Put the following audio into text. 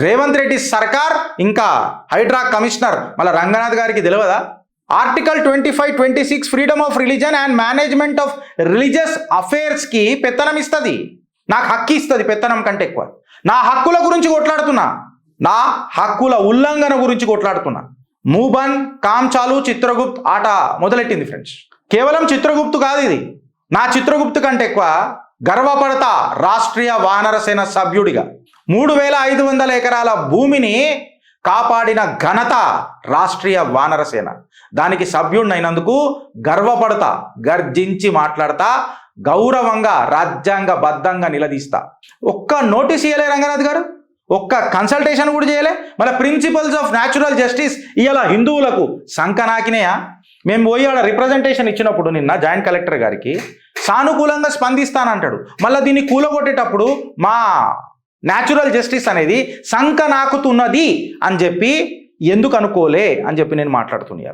రేవంత్ రెడ్డి సర్కార్ ఇంకా హైడ్రా కమిషనర్ మళ్ళీ రంగనాథ్ గారికి తెలియదా? Article 25-26 freedom of religion and management of religious అఫేర్స్కి పెత్తనం ఇస్తుంది. నాకు హక్కు ఇస్తుంది పెత్తనం కంటే ఎక్కువ. నా హక్కుల గురించి కొట్లాడుతున్నా, నా హక్కుల ఉల్లంఘన గురించి కొట్లాడుతున్నా. మూబన్ కామ్చాలు చిత్రగుప్త్ ఆట మొదలెట్టింది ఫ్రెండ్స్. కేవలం చిత్రగుప్తు కాదు ఇది, నా చిత్రగుప్తు కంటే ఎక్కువ గర్వపడతా రాష్ట్రీయ వానరసేన సభ్యుడిగా. 3500 ఎకరాల భూమిని కాపాడిన ఘనత రాష్ట్రీయ వానరసేన. దానికి సభ్యుడినైనందుకు గర్వపడతా, గర్జించి మాట్లాడతా, గౌరవంగా రాజ్యాంగబద్ధంగా నిలదీస్తా. ఒక్క నోటీస్ ఇయ్యలే రంగనాథ్ గారు, ఒక్క కన్సల్టేషన్ కూడా చేయలే. మళ్ళీ ప్రిన్సిపల్స్ ఆఫ్ న్యాచురల్ జస్టిస్ ఇవాళ హిందువులకు సంకనాకినేయా? మేము పోయి ఆడ రిప్రజెంటేషన్ ఇచ్చినప్పుడు నిన్న జాయింట్ కలెక్టర్ గారికి సానుకూలంగా స్పందిస్తానంటాడు. మళ్ళీ దీన్ని కూలగొట్టేటప్పుడు మా న్యాచురల్ జస్టిస్ అనేది సంకనాకుతున్నది అని చెప్పి ఎందుకు అనుకోలే అని చెప్పి నేను మాట్లాడుతున్నాను.